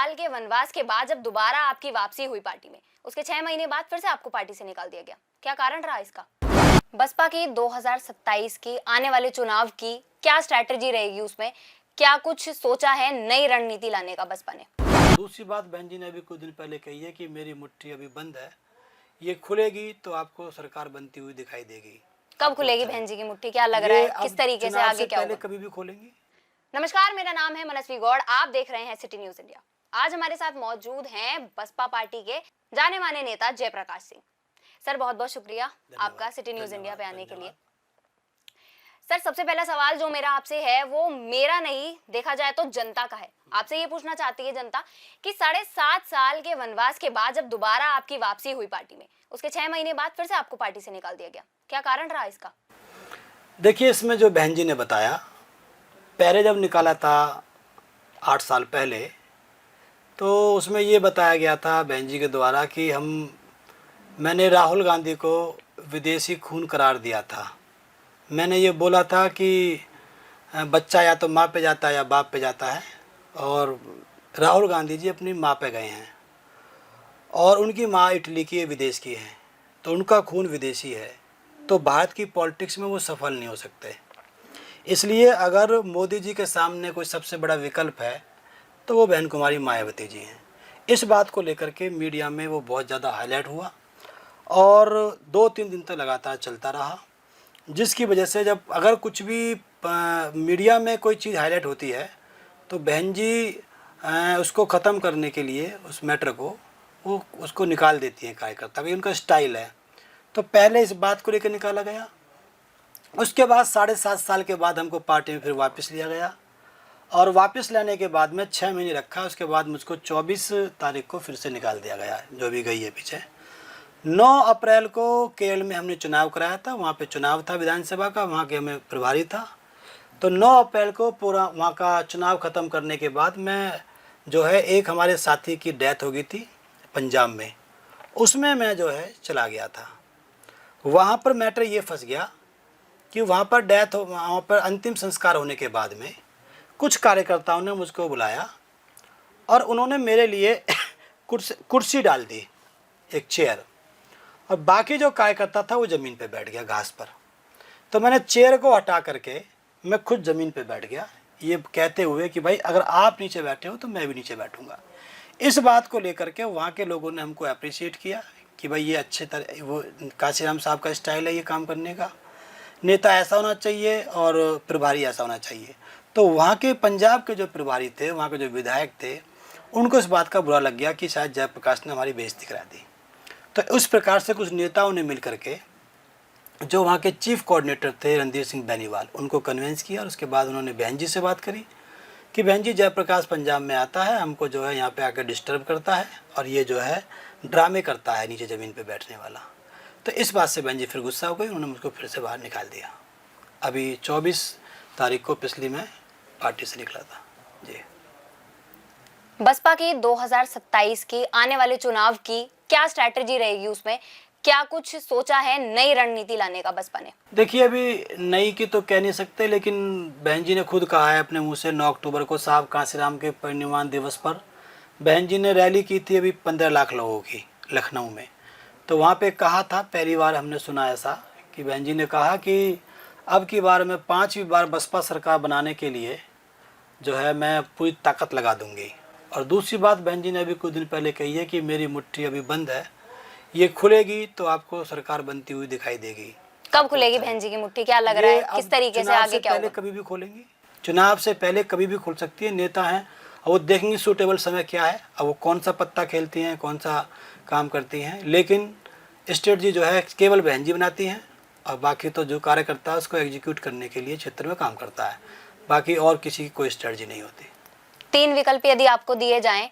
साल के वनवास के बाद जब दोबारा आपकी वापसी हुई पार्टी में, उसके 6 महीने बाद फिर से आपको पार्टी से निकाल दिया गया। क्या कारण रहा इसका? बसपा की 2027 की आने वाले चुनाव की क्या स्ट्रैटेजी रहेगी? उसमें क्या कुछ सोचा है नई रणनीति लाने का बसपा ने? दूसरी बात बहन जी ने अभी कुछ दिन पहले कही है कि मेरी मुट्ठी अभी बंद है, ये खुलेगी तो आपको सरकार बनती हुई दिखाई देगी। कब खुलेगी बहन जी की मुट्ठी? क्या लग रहा है, किस तरीके से आगे क्या होगा? कभी भी खोलेंगी। नमस्कार, मेरा नाम है मनस्वी गौड़, आप देख रहे हैं सिटी न्यूज इंडिया। आज हमारे साथ मौजूद हैं बसपा पार्टी के जाने माने नेता जयप्रकाश सिंह। सर, बहुत बहुत शुक्रिया आपका सिटी न्यूज इंडिया पे आने के लिए। सर, सबसे पहला सवाल जो मेरा आपसे है वो मेरा नहीं, देखा जाए तो जनता का है। आपसे ये पूछना चाहती है जनता कि 7.5 साल के वनवास के बाद जब दोबारा आपकी वापसी हुई पार्टी में, उसके 6 महीने बाद फिर से आपको पार्टी से निकाल दिया गया। क्या कारण रहा इसका? देखिए, इसमें जो बहन जी ने बताया, पहले जब निकाला था 8 साल पहले, तो उसमें ये बताया गया था बहन जी के द्वारा कि मैंने राहुल गांधी को विदेशी खून करार दिया था। मैंने ये बोला था कि बच्चा या तो माँ पे जाता है या बाप पे जाता है, और राहुल गांधी जी अपनी माँ पे गए हैं और उनकी माँ इटली की विदेश की है, तो उनका खून विदेशी है, तो भारत की पॉलिटिक्स में वो सफल नहीं हो सकते। इसलिए अगर मोदी जी के सामने कोई सबसे बड़ा विकल्प है तो वो बहन कुमारी मायावती जी हैं। इस बात को लेकर के मीडिया में वो बहुत ज़्यादा हाईलाइट हुआ और 2-3 दिन तक लगातार चलता रहा, जिसकी वजह से जब अगर कुछ भी मीडिया में कोई चीज़ हाईलाइट होती है तो बहन जी उसको ख़त्म करने के लिए उस मैटर को वो उसको निकाल देती हैं कार्यकर्ता, ये उनका स्टाइल है। तो पहले इस बात को लेकर निकाला गया, उसके बाद 7.5 साल के बाद हमको पार्टी में फिर वापस लिया गया और वापस लाने के बाद में 6 महीने रखा। उसके बाद मुझको 24 तारीख को फिर से निकाल दिया गया, जो भी गई है पीछे। 9 अप्रैल को केरल में हमने चुनाव कराया था, वहाँ पे चुनाव था विधानसभा का, वहाँ के हमें प्रभारी था। तो 9 अप्रैल को पूरा वहाँ का चुनाव ख़त्म करने के बाद मैं जो है, एक हमारे साथी की डेथ हो गई थी पंजाब में, उसमें मैं जो है चला गया था। वहाँ पर मैटर ये फंस गया कि वहाँ पर अंतिम संस्कार होने के बाद में कुछ कार्यकर्ताओं ने मुझको बुलाया और उन्होंने मेरे लिए कुर्सी डाल दी, एक चेयर, और बाकी जो कार्यकर्ता था वो ज़मीन पे बैठ गया घास पर। तो मैंने चेयर को हटा करके मैं खुद ज़मीन पे बैठ गया, ये कहते हुए कि भाई अगर आप नीचे बैठे हो तो मैं भी नीचे बैठूंगा। इस बात को लेकर के वहाँ के लोगों ने हमको अप्रिशिएट किया कि भाई ये अच्छे तरह, वो काशीराम साहब का स्टाइल है ये काम करने का, नेता ऐसा होना चाहिए और प्रभारी ऐसा होना चाहिए। तो वहाँ के पंजाब के जो प्रभारी थे, वहाँ के जो विधायक थे, उनको इस बात का बुरा लग गया कि शायद जयप्रकाश ने हमारी बेइज्जती करा दी। तो उस प्रकार से कुछ नेताओं ने मिल करके, जो वहाँ के चीफ कोऑर्डिनेटर थे रणधीर सिंह बेनीवाल, उनको कन्विंस किया और उसके बाद उन्होंने बहन जी से बात करी कि बहन जी, जयप्रकाश पंजाब में आता है, हमको जो है यहाँ पे आकर डिस्टर्ब करता है और ये जो है ड्रामे करता है नीचे ज़मीन पे बैठने वाला। तो इस बात से बहन जी फिर गुस्सा हो गई, उन्होंने मुझको फिर से बाहर निकाल दिया। अभी 24 तारीख को पिछली मैं पार्टी से निकला था जी। बसपा की 2027 की आने वाले चुनाव की क्या स्ट्रैटेजी रहेगी? उसमें क्या कुछ सोचा है नई रणनीति लाने का बसपा ने? देखिए, अभी नई की तो कह नहीं सकते, लेकिन बहन जी ने खुद कहा है अपने मुंह से 9 अक्टूबर को साहब कांसीराम के परिनिर्वाण दिवस पर बहन जी ने रैली की थी अभी 15 लाख लोगों की लखनऊ में। तो वहाँ पे कहा था, पहली बार हमने सुना ऐसा कि बहन जी ने कहा कि अब की बार मैं 5वीं बार बसपा सरकार बनाने के लिए जो है मैं पूरी ताकत लगा दूंगी। और दूसरी बात बहन जी ने अभी कुछ दिन पहले कही है कि मेरी मुट्ठी अभी बंद है, ये खुलेगी तो आपको सरकार बनती हुई दिखाई देगी। कब खुलेगी बहन जी की मुट्ठी? क्या लग रहा है, किस तरीके से आगे क्या होगा? कभी भी खोलेंगी, चुनाव से पहले कभी भी खोल सकती है। नेता हैं और वो देखेंगे सूटेबल समय क्या है, अब वो कौन सा पत्ता खेलती हैं, कौन सा काम करती हैं। लेकिन स्ट्रेटजी जो है केवल बहन जी बनाती हैं और बाकी तो जो कार्यकर्ता है उसको एग्जीक्यूट करने के लिए क्षेत्र में काम करता है, बाकी और किसी की कोई स्ट्रेटजी नहीं होती। 3 विकल्प यदि आपको दिए जाएं,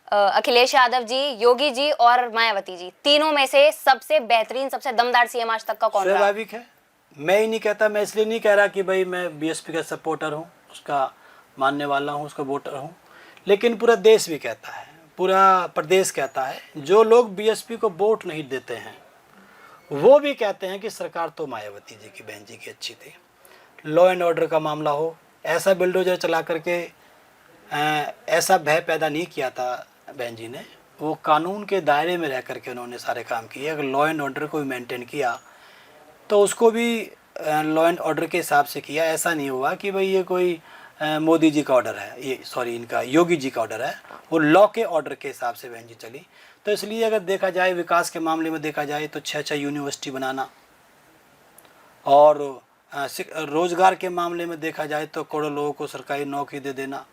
अखिलेश यादव जी, योगी जी और मायावती जी, तीनों में से सबसे बेहतरीन, सबसे दमदार सीएम आज तक का कौन रहा? स्वाभाविक है, मैं ही नहीं कहता, मैं इसलिए नहीं कह रहा कि भाई मैं बीएसपी का सपोर्टर हूँ, उसका मानने वाला हूँ, उसका वोटर हूँ, लेकिन पूरा देश भी कहता है, पूरा प्रदेश कहता है, जो लोग बीएसपी को वोट नहीं देते हैं वो भी कहते हैं कि सरकार तो मायावती जी की, बहन जी की अच्छी थी। लॉ एंड ऑर्डर का मामला हो, ऐसा बिल्डोजर चला करके ऐसा भय पैदा नहीं किया था बहन जी ने। वो कानून के दायरे में रह करके उन्होंने सारे काम किए। अगर लॉ एंड ऑर्डर को भी मेंटेन किया तो उसको भी लॉ एंड ऑर्डर के हिसाब से किया। ऐसा नहीं हुआ कि भाई ये कोई मोदी जी का ऑर्डर है, ये सॉरी इनका योगी जी का ऑर्डर है, वो लॉ के ऑर्डर के हिसाब से बहन जी चली। तो इसलिए अगर देखा जाए विकास के मामले में देखा जाए तो 6-6 यूनिवर्सिटी बनाना, और रोजगार के मामले में देखा जाए तो करोड़ों लोगों को सरकारी नौकरी दे देना,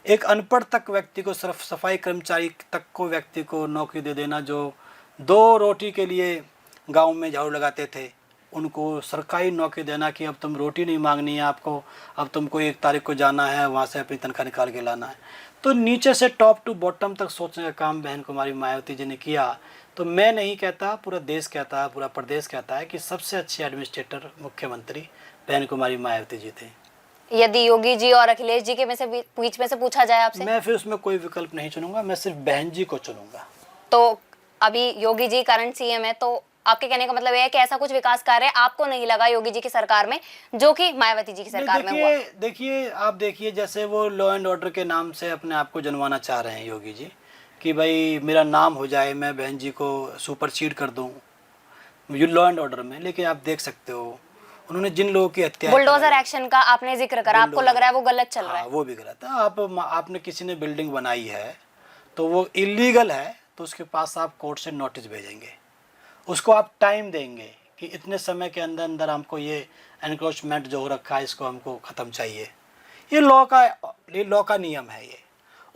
एक अनपढ़ तक व्यक्ति को, सिर्फ सफाई कर्मचारी तक को व्यक्ति को नौकरी दे देना, जो 2 रोटी के लिए गांव में झाड़ू लगाते थे उनको सरकारी नौकरी देना कि अब तुम रोटी नहीं मांगनी है आपको, अब तुमको 1 तारीख को जाना है वहाँ से अपनी तनख्वाह निकाल के लाना है। तो नीचे से टॉप टू बॉटम तक सोचने का काम बहन कुमारी मायावती जी ने किया। तो मैं नहीं कहता, पूरा देश कहता है, पूरा प्रदेश कहता है कि सबसे अच्छे एडमिनिस्ट्रेटर मुख्यमंत्री बहन कुमारी मायावती जी थे। यदि योगी जी और अखिलेश जी के बीच में से पूछा जाए आपसे, मैं फिर उसमें कोई विकल्प नहीं चुनूंगा, मैं सिर्फ बहन जी को चुनूंगा। तो अभी योगी जी करंट सीएम है, तो आपके कहने का मतलब ये है कि ऐसा कुछ विकास कार्य आपको नहीं लगा योगी जी की सरकार में जो कि मायावती जी की सरकार में हुआ? देखिए आप देखिए, जैसे वो लॉ एंड ऑर्डर के नाम से अपने आप को जनवाना चाह रहे हैं योगी जी कि भाई मेरा नाम हो जाए, मैं बहन जी को सुपरसीड कर दूं लॉ एंड ऑर्डर में। लेकिन आप देख सकते हो उन्होंने जिन लोगों की हत्या, बुलडोजर एक्शन का आपने जिक्र करा, आपको लग रहा है वो गलत चल रहा है? वो भी गलत है। आपने किसी ने बिल्डिंग बनाई है तो वो इलीगल है, तो उसके पास आप कोर्ट से नोटिस भेजेंगे, उसको आप टाइम देंगे कि इतने समय के अंदर अंदर हमको ये एनक्रोचमेंट जो हो रखा है इसको हमको ख़त्म चाहिए। ये लॉ का नियम है। ये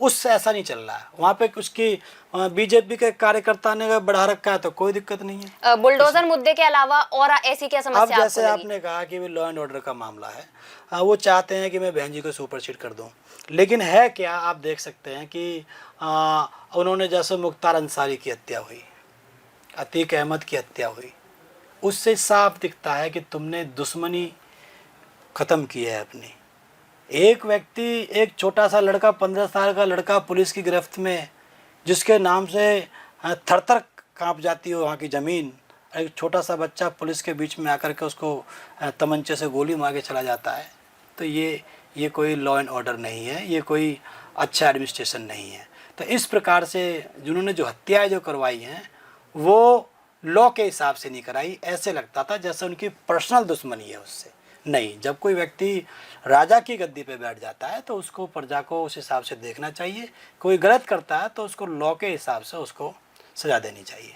उससे ऐसा नहीं चल रहा है। वहाँ पे उसकी बीजेपी के कार्यकर्ता ने बढ़ा रखा है तो कोई दिक्कत नहीं है। बुलडोजर मुद्दे के अलावा और ऐसी क्या समस्या अब जैसे आपको लगी? आपने कहा कि वो लॉ एंड ऑर्डर का मामला है, वो चाहते हैं कि मैं बहन जी को सुपरसीड कर दूं, लेकिन है क्या, आप देख सकते हैं कि उन्होंने जैसे मुख्तार अंसारी की हत्या हुई, अतीक अहमद की हत्या हुई, उससे साफ दिखता है कि तुमने दुश्मनी ख़त्म की है अपनी। एक व्यक्ति, एक छोटा सा लड़का, 15 साल का लड़का पुलिस की गिरफ्त में, जिसके नाम से थर-थर काँप जाती हो वहाँ की ज़मीन, एक छोटा सा बच्चा पुलिस के बीच में आकर के उसको तमंचे से गोली मार के चला जाता है। तो ये कोई लॉ एंड ऑर्डर नहीं है, ये कोई अच्छा एडमिनिस्ट्रेशन नहीं है। तो इस प्रकार से जिन्होंने जो हत्याएँ जो करवाई हैं वो लॉ के हिसाब से नहीं कराई। ऐसे लगता था जैसे उनकी पर्सनल दुश्मनी है उससे। नहीं, जब कोई व्यक्ति राजा की गद्दी पे बैठ जाता है तो उसको प्रजा को उस हिसाब से देखना चाहिए। कोई गलत करता है तो उसको लॉ के हिसाब से उसको सज़ा देनी चाहिए।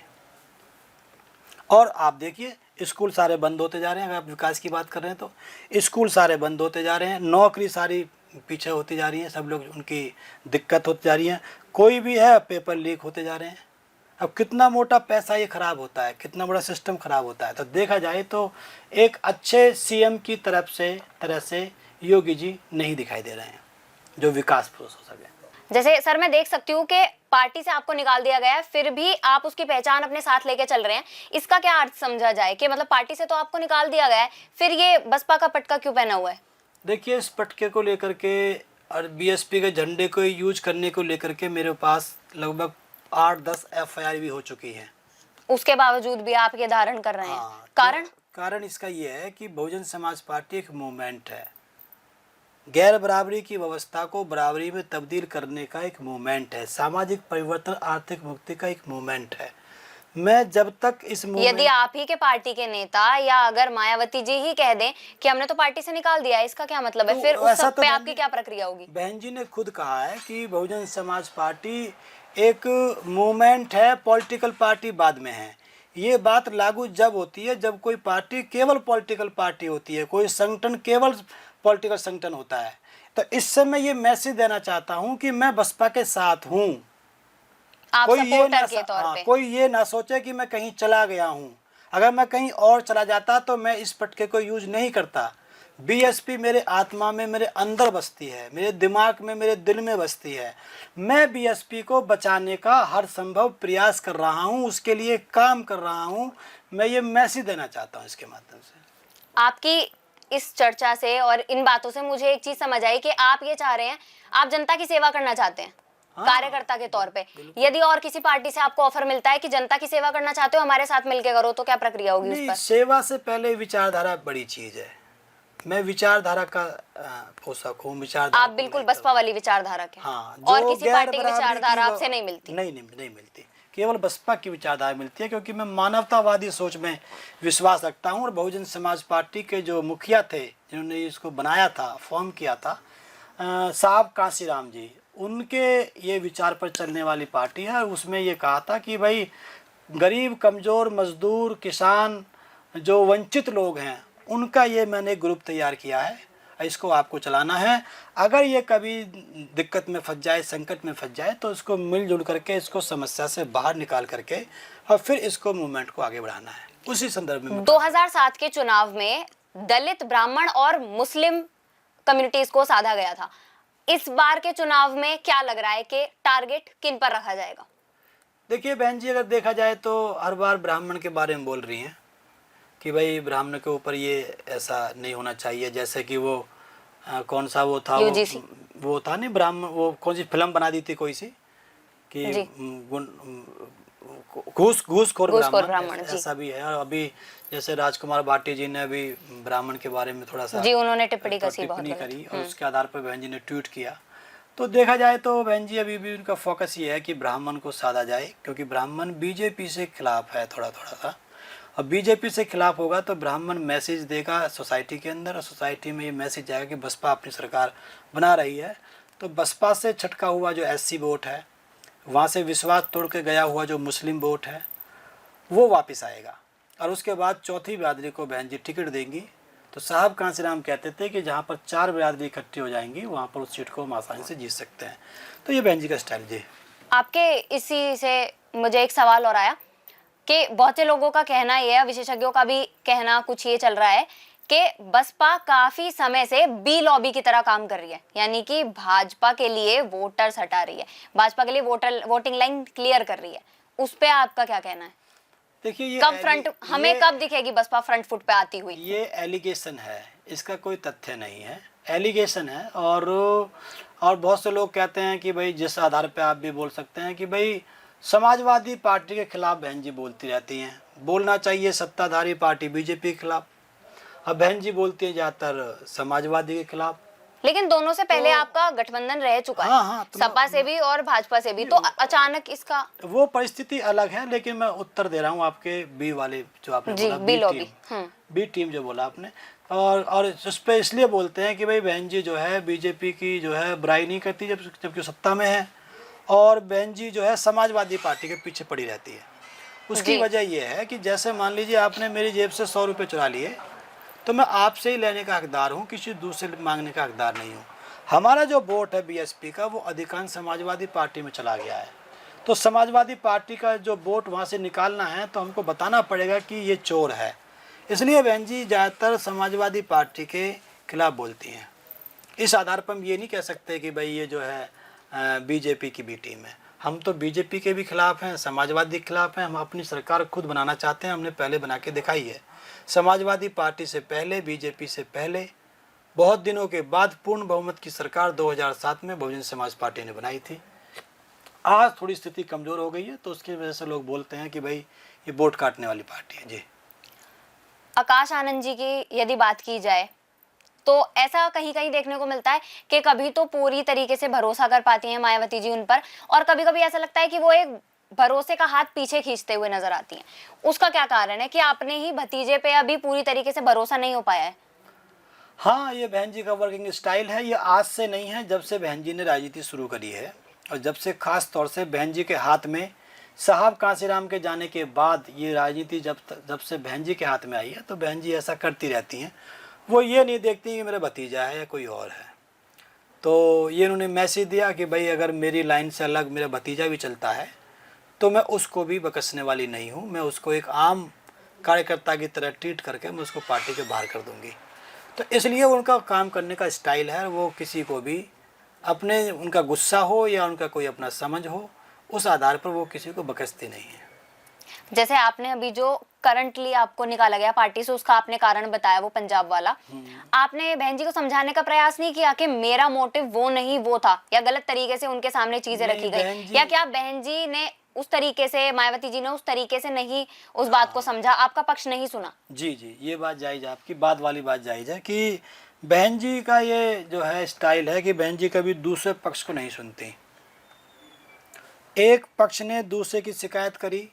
और आप देखिए स्कूल सारे बंद होते जा रहे हैं। अगर आप विकास की बात कर रहे हैं तो स्कूल सारे बंद होते जा रहे हैं, नौकरी सारी पीछे होती जा रही है, सब लोग उनकी दिक्कत होती जा रही है। कोई भी है पेपर लीक होते जा रहे हैं। अब कितना मोटा पैसा ये ख़राब होता है, कितना बड़ा सिस्टम ख़राब होता है। तो देखा जाए तो एक अच्छे सीएम की तरह से योगी जी नहीं दिखाई दे रहे हैं जो विकास पुरुष हो सके। जैसे सर मैं देख सकती हूँ कि पार्टी से आपको निकाल दिया गया है, फिर भी आप उसकी पहचान अपने साथ लेके चल रहे हैं। इसका क्या अर्थ समझा जाए कि मतलब पार्टी से तो आपको निकाल दिया गया है, फिर ये बसपा का पटका क्यों पहना हुआ है? देखिए इस पटके को लेकर के और बीएसपी के झंडे को यूज करने को लेकर के मेरे पास लगभग 8-10 एफआईआर भी हो चुकी हैं। उसके बावजूद भी आप ये धारण कर रहे हैं। हाँ, कारण इसका ये है कि बहुजन समाज पार्टी एक मूवमेंट है, गैर बराबरी की व्यवस्था को बराबरी में तब्दील करने का एक मूवमेंट है, सामाजिक परिवर्तन, आर्थिक मुक्ति का एक मूवमेंट है। मैं जब तक इस यदि आप ही के पार्टी के नेता या अगर मायावती जी ही कह दें कि हमने तो पार्टी से निकाल दिया, इसका क्या मतलब है? फिर उस सब पे आपकी क्या प्रक्रिया होगी? बहन जी ने खुद कहा है कि बहुजन समाज पार्टी एक मूवमेंट है, पॉलिटिकल पार्टी बाद में है। ये बात लागू जब होती है जब कोई पार्टी केवल पॉलिटिकल पार्टी होती है, कोई संगठन केवल पॉलिटिकल संगठन होता है। तो इससे मैं ये मैसेज देना चाहता हूँ कि मैं बसपा के साथ हूँ। कोई ये ना सोचे कि मैं कहीं चला गया हूँ। अगर मैं कहीं और चला जाता तो मैं इस पटके को यूज नहीं करता। बीएसपी मेरे आत्मा में, मेरे अंदर बसती है, मेरे दिमाग में, मेरे दिल में बसती है। मैं बीएसपी को बचाने का हर संभव प्रयास कर रहा हूँ, उसके लिए काम कर रहा हूँ। मैं ये मैसेज देना चाहता हूँ इसके माध्यम से। आपकी इस चर्चा से और इन बातों से मुझे एक चीज समझ आई कि आप ये चाह रहे हैं, आप जनता की सेवा करना चाहते हैं। हाँ, कार्यकर्ता के तौर पे। यदि और किसी पार्टी से आपको ऑफर मिलता है कि जनता की सेवा करना चाहते हो, हमारे साथ मिलकर करो, तो क्या प्रक्रिया होगी उस पर? सेवा से पहले विचारधारा बड़ी चीज है। मैं विचारधारा का पोषक हूँ, विचारधारा आप को बिल्कुल नहीं बसपा वाली विचारधारा के। हाँ, और जो किसी गैर पार्टी की बराबरी विचारधारा की आपसे नहीं मिलती? नहीं मिलती, केवल बसपा की विचारधारा मिलती है, क्योंकि मैं मानवतावादी सोच में विश्वास रखता हूँ। और बहुजन समाज पार्टी के जो मुखिया थे, जिन्होंने इसको बनाया था, फॉर्म किया था, साहब कांसीराम जी, उनके ये विचार पर चलने वाली पार्टी है। और उसमें ये कहा था कि भाई गरीब, कमज़ोर, मजदूर, किसान, जो वंचित लोग हैं, उनका ये मैंने ग्रुप तैयार किया है, इसको आपको चलाना है। अगर ये कभी दिक्कत में फंस जाए, संकट में फंस जाए, तो इसको मिलजुल करके, इसको समस्या से बाहर निकाल करके और फिर इसको मूवमेंट को आगे बढ़ाना है। उसी संदर्भ में 2007 के चुनाव में दलित, ब्राह्मण और मुस्लिम कम्युनिटीज को साधा गया था। इस बार के चुनाव में क्या लग रहा है कि टारगेट किन पर रखा जाएगा? देखिए बहन जी, अगर देखा जाए तो हर बार ब्राह्मण के बारे में बोल रही हैं कि भाई ब्राह्मण के ऊपर ये ऐसा नहीं होना चाहिए। जैसे कि वो कौन सा वो था, वो था नहीं ब्राह्मण, वो कौन सी फिल्म बना दी थी कोई सी कि घूसखोर ब्राह्मण, ऐसा भी है। और अभी जैसे राजकुमार भाटी जी ने अभी ब्राह्मण के बारे में थोड़ा सा जी उन्होंने टिप्पणी करी और उसके आधार पर बहन जी ने ट्वीट किया। तो देखा जाए तो बहन जी अभी भी उनका फोकस ये है कि ब्राह्मण को साधा जाए, क्योंकि ब्राह्मण बीजेपी से खिलाफ है थोड़ा सा। और बीजेपी से खिलाफ होगा तो ब्राह्मण मैसेज देगा सोसाइटी के अंदर, और सोसाइटी में ये मैसेज जाएगा कि बसपा अपनी सरकार बना रही है। तो बसपा से छटका हुआ जो एससी वोट है, वहाँ से विश्वास तोड़ के गया हुआ जो मुस्लिम वोट है, वो वापस आएगा। और उसके बाद चौथी बिरादरी को बहन जी टिकट देंगी। तो साहब कांसीराम कहते थे कि जहाँ पर 4 बिरादरी इकट्ठी हो जाएंगी, वहाँ पर उस सीट को हम आसानी से जीत सकते हैं। तो ये बहन जी का स्टाइल जी। आपके इसी से मुझे एक सवाल और आया कि बहुत से लोगों का कहना ये है, विशेषज्ञों का भी कहना कुछ ये चल रहा है कि बसपा काफी समय से बी लॉबी की तरह काम कर रही है, यानी कि भाजपा के लिए वोटर्स हटा रही है, भाजपा के लिए वोटिंग लाइन क्लियर कर रही है। उस पे आपका क्या कहना है? देखिए ये कब हमें कब दिखेगी बसपा फ्रंट फुट पे आती हुई? ये एलिगेशन है, इसका कोई तथ्य नहीं है, एलिगेशन है। और बहुत से लोग कहते हैं कि भाई जिस आधार पे आप भी बोल सकते हैं कि भाई समाजवादी पार्टी के खिलाफ बहन जी बोलती रहती हैं। बोलना चाहिए सत्ताधारी पार्टी बीजेपी के खिलाफ, अब बहन जी बोलती है ज़्यादातर समाजवादी के खिलाफ। लेकिन दोनों से पहले आपका गठबंधन रह चुका है। हाँ, सपा से भी और भाजपा से भी, तो अचानक इसका वो परिस्थिति अलग है। लेकिन मैं उत्तर दे रहा हूँ आपके बी वाले जो आपने बोला, बी टीम जो बोला आपने। और उस पर इसलिए बोलते हैं कि भाई बहन जी जो है बीजेपी की जो है बुराई नहीं करती जबकि सत्ता में है, और बहन जी जो है समाजवादी पार्टी के पीछे पड़ी रहती है। उसकी वजह यह है कि जैसे मान लीजिए आपने मेरी जेब से 100 रुपये चुरा लिए, तो मैं आपसे ही लेने का हकदार हूँ, किसी दूसरे मांगने का हकदार नहीं हूँ। हमारा जो वोट है बीएसपी का, वो अधिकांश समाजवादी पार्टी में चला गया है। तो समाजवादी पार्टी का जो वोट वहाँ से निकालना है, तो हमको बताना पड़ेगा कि ये चोर है। इसलिए बहन जी ज़्यादातर समाजवादी पार्टी के खिलाफ बोलती हैं। इस आधार पर हम ये नहीं कह सकते कि भाई ये जो है बीजेपी की बी टीम है। हम तो बीजेपी के भी खिलाफ हैं, समाजवादी के खिलाफ हैं। हम अपनी सरकार खुद बनाना चाहते हैं, हमने पहले बना के दिखाई है। समाजवादी पार्टी से पहले, बीजेपी से पहले, बहुत दिनों के बाद पूर्ण बहुमत की सरकार 2007 में बहुजन समाज पार्टी ने बनाई थी। आज थोड़ी स्थिति कमज़ोर हो गई है, तो उसकी वजह से लोग बोलते हैं कि भाई ये वोट काटने वाली पार्टी है जी। आकाश आनंद जी की यदि बात की जाए तो ऐसा कहीं कहीं देखने को मिलता है कि कभी तो पूरी तरीके से भरोसा कर पाती हैं मायावती जी उन पर, और कभी कभी ऐसा लगता है कि वो एक भरोसे का हाथ पीछे खींचते हुए नजर आती हैं। उसका क्या कारण है कि आपने ही भतीजे पे अभी पूरी तरीके से भरोसा नहीं हो पाया है? हाँ, ये बहन जी का वर्किंग स्टाइल है। ये आज से नहीं है, जब से बहन जी ने राजनीति शुरू करी है, और जब से खास तौर से बहन जी के हाथ में साहब कांसीराम के जाने के बाद ये राजनीति जब से बहन जी के हाथ में आई है, तो बहन जी ऐसा करती रहती हैं। वो ये नहीं देखती कि मेरा भतीजा है या कोई और है। तो ये उन्होंने मैसेज दिया कि भाई अगर मेरी लाइन से अलग मेरा भतीजा भी चलता है, तो मैं उसको भी बकसने वाली नहीं हूँ। मैं उसको एक आम कार्यकर्ता की तरह ट्रीट करके मैं उसको पार्टी के बाहर कर दूँगी। तो इसलिए उनका काम करने का स्टाइल है। वो किसी को भी अपने, उनका गुस्सा हो या उनका कोई अपना समझ हो, उस आधार पर वो किसी को बकसती नहीं है। जैसे आपने अभी जो करंटली आपको निकाला गया पार्टी से, उसका आपने कारण बताया, वो पंजाब वाला, आपने बहन जी को समझाने का प्रयास नहीं किया कि मेरा मोटिव वो नहीं वो था, या गलत तरीके से उनके सामने चीजें रखी गई, या क्या बहन जी ने उस तरीके से, मायावती जी ने उस तरीके से नहीं उस बात को समझा, आपका पक्ष नहीं सुना। जी जी, ये बात जायज़ है, आपकी बात वाली बात जायज़ है कि बहन जी का ये जो है स्टाइल है कि बहन जी कभी दूसरे पक्ष को नहीं सुनती। एक पक्ष ने दूसरे की शिकायत करी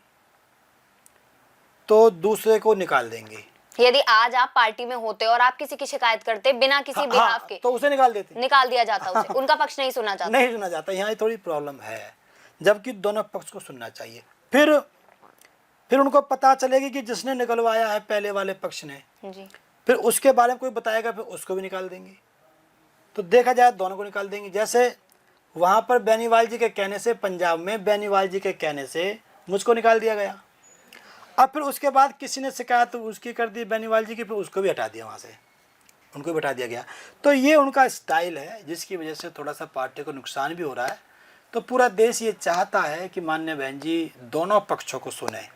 तो दूसरे को निकाल देंगे। यदि आज आप पार्टी में होते और आप किसी की शिकायत करते बिना किसी बिहाफ के, तो उसे निकाल देते, निकाल दिया जाता उसे, उनका पक्ष नहीं सुना जाता। नहीं सुना जाता। यहाँ थोड़ी प्रॉब्लम है, जबकि दोनों पक्ष को सुनना चाहिए। फिर उनको पता चलेगी कि जिसने निकलवाया है पहले वाले पक्ष ने, जी, फिर उसके बारे में कोई बताएगा, फिर उसको भी निकाल देंगे। तो देखा जाए दोनों को निकाल देंगे। जैसे वहाँ पर बेनीवाल जी के कहने से, पंजाब में बेनीवाल जी के कहने से मुझको निकाल दिया गया। अब फिर उसके बाद किसी ने शिकायत उसकी कर दी बेनीवाल जी की, फिर उसको भी हटा दिया, वहाँ से उनको भी हटा दिया गया। तो ये उनका स्टाइल है, जिसकी वजह से थोड़ा सा पार्टी को नुकसान भी हो रहा है। तो पूरा देश ये चाहता है कि माननीय बहन जी दोनों पक्षों को सुने।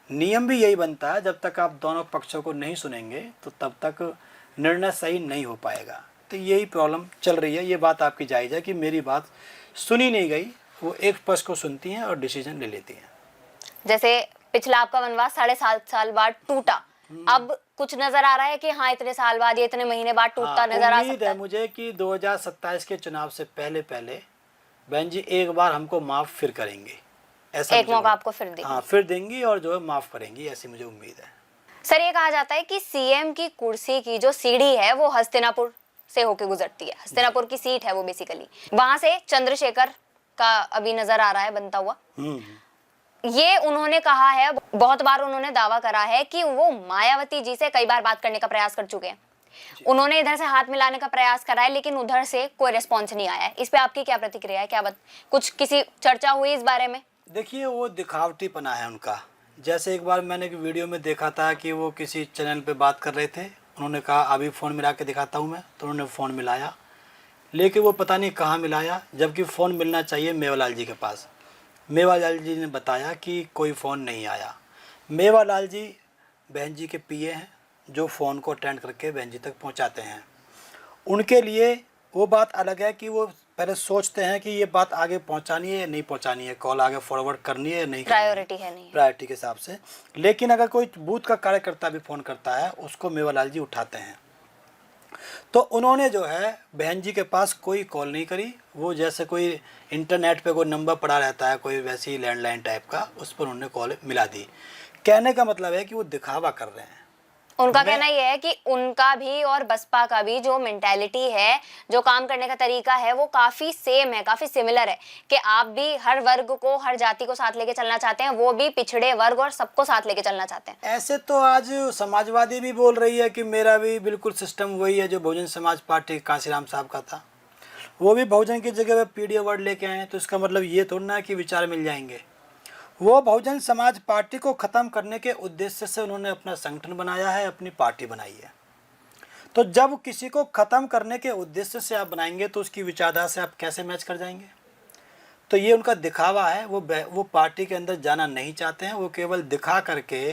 नियम भी यही बनता है, जब तक आप दोनों पक्षों को नहीं सुनेंगे तो तब तक निर्णय सही नहीं हो पाएगा। तो यही प्रॉब्लम चल रही है। ये बात आपकी जायज़ है कि मेरी बात सुनी नहीं गई, वो एक पक्ष को सुनती हैं और डिसीजन ले लेती हैं। जैसे पिछला आपका वनवास 7.5 साल बाद टूटा, अब कुछ नजर आ रहा है कि हाँ इतने साल बाद, ये इतने महीने बाद टूटता नजर आ उम्मीद सकता है है मुझे कि 2027 के चुनाव से पहले पहले बहन जी एक बार हमको माफ़ फिर करेंगे। ऐसा एक मुझे मौका आपको फिर देंगे। हाँ, फिर देंगी और जो है माफ़ करेंगी, ऐसी मुझे उम्मीद है। सर, ये कहा जाता है कि सीएम की कुर्सी की जो सीढ़ी है वो हस्तिनापुर से होके गुजरती है। हस्तिनापुर की सीट है वो बेसिकली, वहां से चंद्रशेखर का अभी नजर आ रहा है बनता हुआ। ये उन्होंने कहा है, बहुत बार उन्होंने दावा करा है कि वो मायावती जी से कई बार बात करने का प्रयास कर चुके हैं। उन्होंने इधर से हाथ मिलाने का प्रयास करा है, लेकिन उधर से कोई रिस्पॉन्स नहीं आया है। इस पे आपकी क्या प्रतिक्रिया है? क्या कुछ किसी चर्चा हुई इस बारे में? देखिए, वो दिखावटीपना है उनका। जैसे एक बार मैंने एक वीडियो में देखा था कि वो किसी चैनल पे बात कर रहे थे, उन्होंने कहा अभी फ़ोन मिला के दिखाता हूँ मैं, तो उन्होंने फ़ोन मिलाया, लेकिन वो पता नहीं कहाँ मिलाया, जबकि फ़ोन मिलना चाहिए मेवालाल जी के पास। मेवालाल जी ने बताया कि कोई फ़ोन नहीं आया। मेवालाल जी बहन जी के पीए हैं, जो फ़ोन को अटेंड करके बहन जी तक पहुंचाते हैं। उनके लिए वो बात अलग है कि वो पहले सोचते हैं कि ये बात आगे पहुंचानी है या नहीं पहुंचानी है, कॉल आगे फॉरवर्ड करनी है या नहीं, प्रायोरिटी है नहीं, प्रायोरिटी के हिसाब से। लेकिन अगर कोई बूथ का कार्यकर्ता भी फ़ोन करता है, उसको मेवालाल जी उठाते हैं। तो उन्होंने जो है बहन जी के पास कोई कॉल नहीं करी। वो जैसे कोई इंटरनेट पे कोई नंबर पड़ा रहता है, कोई वैसी लैंडलाइन टाइप का, उस पर उन्होंने कॉल मिला दी। कहने का मतलब है कि वो दिखावा कर रहे हैं। उनका कहना ये है कि उनका भी और बसपा का भी जो मेंटालिटी है, जो काम करने का तरीका है, वो काफी सेम है, काफी सिमिलर है कि आप भी हर वर्ग को, हर जाति को साथ लेके चलना चाहते हैं, वो भी पिछड़े वर्ग और सबको साथ लेके चलना चाहते हैं। ऐसे तो आज समाजवादी भी बोल रही है कि मेरा भी बिल्कुल सिस्टम वही है जो बहुजन समाज पार्टी कांशीराम साहब का था। वो भी बहुजन की जगह पे पीडीए वर्ड लेके आए हैं, तो इसका मतलब ये थोड़ा ना कि विचार मिल जाएंगे। वो बहुजन समाज पार्टी को ख़त्म करने के उद्देश्य से उन्होंने अपना संगठन बनाया है, अपनी पार्टी बनाई है। तो जब किसी को ख़त्म करने के उद्देश्य से आप बनाएंगे तो उसकी विचारधारा से आप कैसे मैच कर जाएंगे? तो ये उनका दिखावा है। वो पार्टी के अंदर जाना नहीं चाहते हैं। वो केवल दिखा करके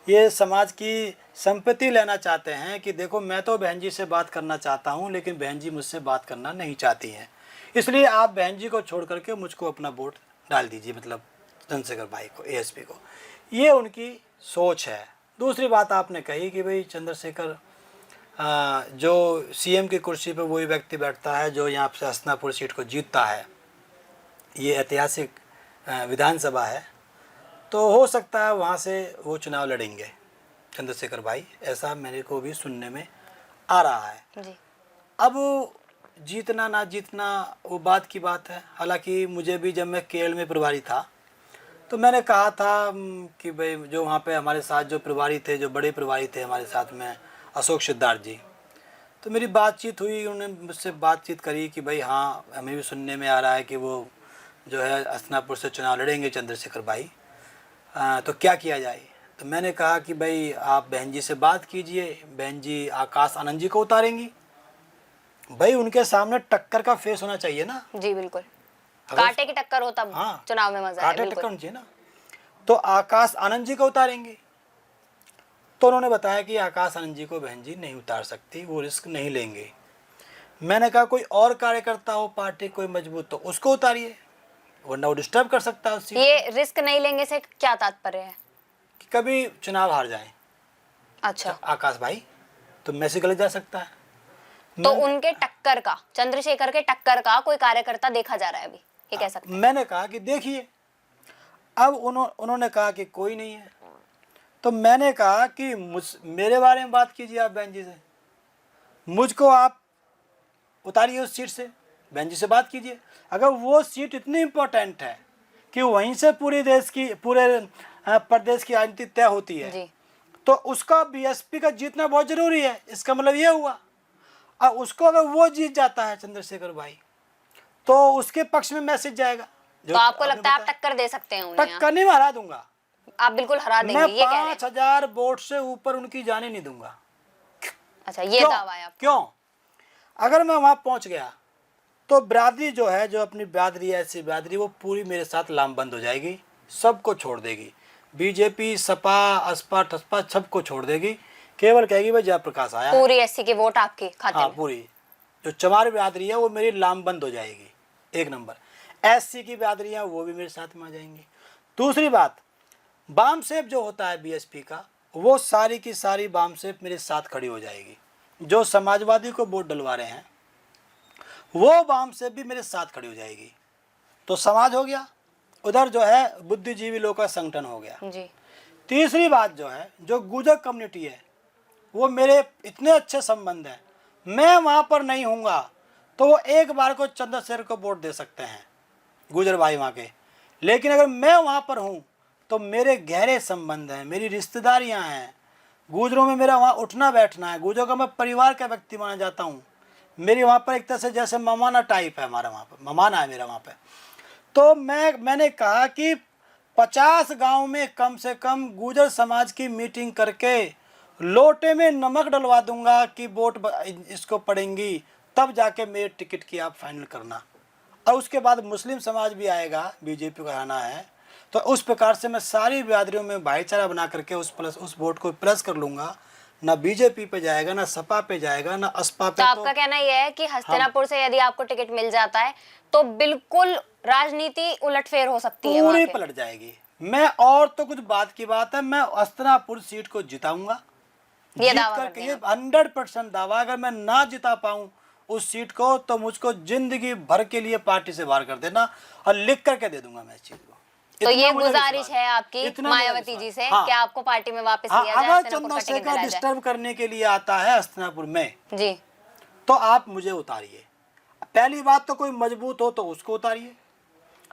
ये समाज की संपत्ति लेना चाहते हैं कि देखो, मैं तो बहन जी से बात करना चाहता हूँ, लेकिन बहन जी मुझसे बात करना नहीं चाहती हैं, इसलिए आप बहन जी को छोड़ करके मुझको अपना वोट डाल दीजिए, मतलब चंद्रशेखर भाई को, एएसपी को। ये उनकी सोच है। दूसरी बात आपने कही कि भाई चंद्रशेखर जो सीएम की कुर्सी पर वही व्यक्ति बैठता है जो यहाँ से हस्तिनापुर सीट को जीतता है। ये ऐतिहासिक विधानसभा है, तो हो सकता है वहाँ से वो चुनाव लड़ेंगे चंद्रशेखर भाई, ऐसा मेरे को भी सुनने में आ रहा है जी। अब जीतना ना जीतना वो बात की बात है। हालांकि मुझे भी, जब मैं केरल में प्रभारी था, तो मैंने कहा था कि भाई जो वहाँ पे हमारे साथ जो प्रभारी थे, जो बड़े प्रभारी थे हमारे साथ में, अशोक सिद्धार्थ जी, तो मेरी बातचीत हुई, उन्होंने मुझसे बातचीत करी कि भाई हाँ, हमें भी सुनने में आ रहा है कि वो जो है हस्तिनापुर से चुनाव लड़ेंगे चंद्रशेखर भाई, तो क्या किया जाए? तो मैंने कहा कि भाई आप बहन जी से बात कीजिए, बहन जी आकाश आनंद जी को उतारेंगी। भाई उनके सामने टक्कर का फेस होना चाहिए ना। जी बिल्कुल, कांटे की टक्कर हो तब हाँ, चुनाव में मजा है। कांटे टक्कर होनी चाहिए ना। तो आकाश आनंद जी को उतारेंगे। तो उन्होंने बताया कि आकाश आनंद जी को बहन जी नहीं उतार सकती, वो रिस्क नहीं लेंगे। मैंने कहा कोई और कार्यकर्ता हो पार्टी कोई मजबूत, तो उसको उतारिए। वरना वो डिस्टर्ब कर सकता है उस सीट ये रिस्क नहीं लेंगे से क्या तात्पर्य है? कि कभी चुनाव हार जाए अच्छा, आकाश भाई तो मैसेज गलत जा सकता है। तो उनके टक्कर का, चंद्रशेखर के टक्कर का कोई कार्यकर्ता देखा जा रहा है अभी, ये कह सकते हैं? मैंने कहा कि देखिए, अब उन्होंने कहा कि कोई नहीं है, तो मैंने कहा कि मेरे बारे में बात कीजिए आप बहन जी से, मुझको आप उतारिए उस सीट से, बहन जी से बात कीजिए। अगर वो सीट इतनी इम्पोर्टेंट है कि वहीं से पूरे प्रदेश की राजनीति तय होती है जी। तो उसका बीएसपी का जीतना बहुत जरूरी है। इसका मतलब ये हुआ, और उसको अगर वो जीत जाता है चंद्रशेखर भाई, तो उसके पक्ष में मैसेज जाएगा। तो आपको लगता है आप टक्कर दे सकते हैं उन्हें? टक्कर नहीं, मैं हरा दूंगा। आप बिल्कुल हरा देंगे, मैं ये कह रहे हैं? 5000 वोट से ऊपर उनकी जाने नहीं दूंगा। अच्छा, ये क्यों? दावा है आपका? क्यों? अगर मैं वहां पहुंच गया तो बिरादरी जो है, जो अपनी बिरादरी है, ऐसी बिरादरी, वो पूरी मेरे साथ लामबंद हो जाएगी, सबको छोड़ देगी। बीजेपी, सपा, असपा, ठसपा सबको छोड़ देगी, केवल कहेगी भाई जयप्रकाश आया। पूरी एससी के वोट आपके खाते हाँ, में? पूरी जो चमार बिरादरी है वो मेरी लामबंद हो जाएगी, एक नंबर। एससी की बिरादरियाँ वो भी मेरे साथ में आ जाएंगी। दूसरी बात, बाम सेप जो होता है बीएसपी का, वो सारी की सारी बाम सेप मेरे साथ खड़ी हो जाएगी। जो समाजवादी को वोट डलवा रहे हैं वो बाम सेप भी मेरे साथ खड़ी हो जाएगी। तो समाज हो गया, उधर जो है बुद्धिजीवी लोग का संगठन हो गया जी। तीसरी बात जो है, जो गुर्जर कम्युनिटी है, वो मेरे इतने अच्छे संबंध हैं, मैं वहाँ पर नहीं हूँगा तो वो एक बार को चंद्रशेखर को वोट दे सकते हैं, गुर्जर भाई वहाँ के। लेकिन अगर मैं वहाँ पर हूँ तो मेरे गहरे संबंध हैं, मेरी रिश्तेदारियाँ हैं, गुर्जरों में मेरा वहाँ उठना बैठना है, गुर्जरों का मैं परिवार का व्यक्ति माना जाता हूँ। मेरी वहाँ पर एक तरह से जैसे ममाना टाइप है, हमारा वहाँ पर ममाना है मेरा वहाँ पर। तो मैंने कहा कि 50 गांव में कम से कम गुर्जर समाज की मीटिंग करके लोटे में नमक डलवा दूंगा कि वोट इसको पड़ेंगी, तब जाके मेरे टिकट की आप फाइनल करना। और उसके बाद मुस्लिम समाज भी आएगा, बीजेपी को हराना है, तो उस प्रकार से मैं सारी बिरादरियों में भाईचारा बना करके उस वोट को प्लस कर लूँगा। ना बीजेपी पे जाएगा, ना सपा पे जाएगा, ना असपा पे। तो आपका कहना यह है कि हस्तिनापुर से यदि आपको टिकट मिल जाता है तो बिल्कुल राजनीति उलटफेर हो सकती है, पूरी पलट जाएगी। मैं और तो कुछ बात की बात है, मैं हस्तिनापुर सीट को जिताऊंगा, ये दावा करते हैं? 100% दावा। अगर मैं ना जिता पाऊं उस सीट को तो मुझको जिंदगी भर के लिए पार्टी से बाहर कर देना, और लिख करके दे दूंगा मैं इस चीज को। तो ये गुजारिश है आपकी मायावती जी से कि आपको पार्टी में वापस लिया जाए, अगर चंद्रशेखर डिस्टर्ब करने के लिए आता है हस्तिनापुर में जी, तो आप मुझे उतारिए। पहली बात तो कोई मजबूत हो तो उसको उतारिए,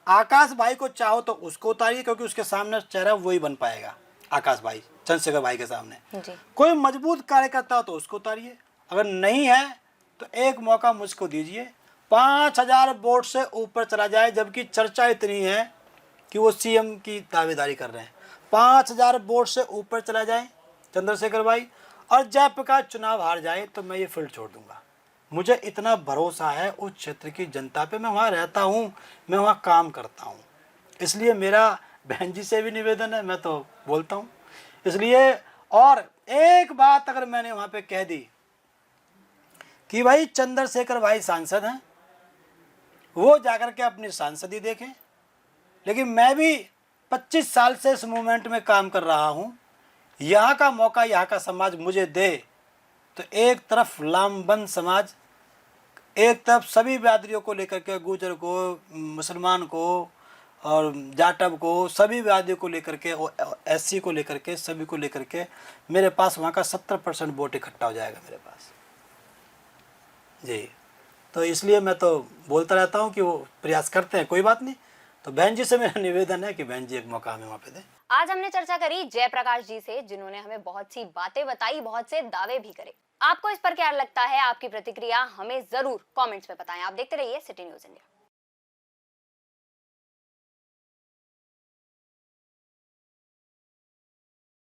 आकाश भाई को चाहो तो उसको उतारिए, क्योंकि उसके सामने चेहरा वही बन पाएगा, आकाश भाई, चंद्रशेखर भाई के सामने। जी। कोई मजबूत कार्यकर्ता हो तो उसको उतारिए, अगर नहीं है तो एक मौका मुझको दीजिए। 5000 वोट से ऊपर चला जाए, जबकि चर्चा इतनी है कि वो सीएम की दावेदारी कर रहे हैं। 5000 वोट से ऊपर चला जाए चंद्रशेखर भाई, और जयप्रकाश चुनाव हार जाए तो मैं ये फील्ड छोड़ दूंगा। मुझे इतना भरोसा है उस क्षेत्र की जनता पे, मैं वहाँ रहता हूँ, मैं वहाँ काम करता हूँ, इसलिए मेरा बहन जी से भी निवेदन है, मैं तो बोलता हूँ इसलिए। और एक बात अगर मैंने वहाँ पे कह दी कि भाई चंद्रशेखर भाई सांसद हैं, वो जाकर के अपनी सांसदी देखें, लेकिन मैं भी 25 साल से इस मूवमेंट में काम कर रहा हूँ, यहाँ का मौका यहाँ का समाज मुझे दे तो एक तरफ लामबंद समाज, एक तरफ सभी बिरादरियों को लेकर के, गुर्जर को, मुसलमान को और जाटव को, सभी बिरादरियों को लेकर के, एससी को लेकर के, सभी को लेकर के मेरे पास वहाँ का 70% वोट इकट्ठा हो जाएगा मेरे पास जी। तो इसलिए मैं तो बोलता रहता हूँ कि वो प्रयास करते हैं, कोई बात नहीं। तो बहन जी से मेरा निवेदन है कि बहन जी एक मौका हमें वहाँ पे दें। आज हमने चर्चा करी जयप्रकाश जी से, जिन्होंने हमें बहुत सी बातें बताई, बहुत से दावे भी करे। आपको इस पर क्या लगता है? आपकी प्रतिक्रिया हमें जरूर कमेंट्स में बताएं। आप देखते रहिए सिटी न्यूज़ इंडिया।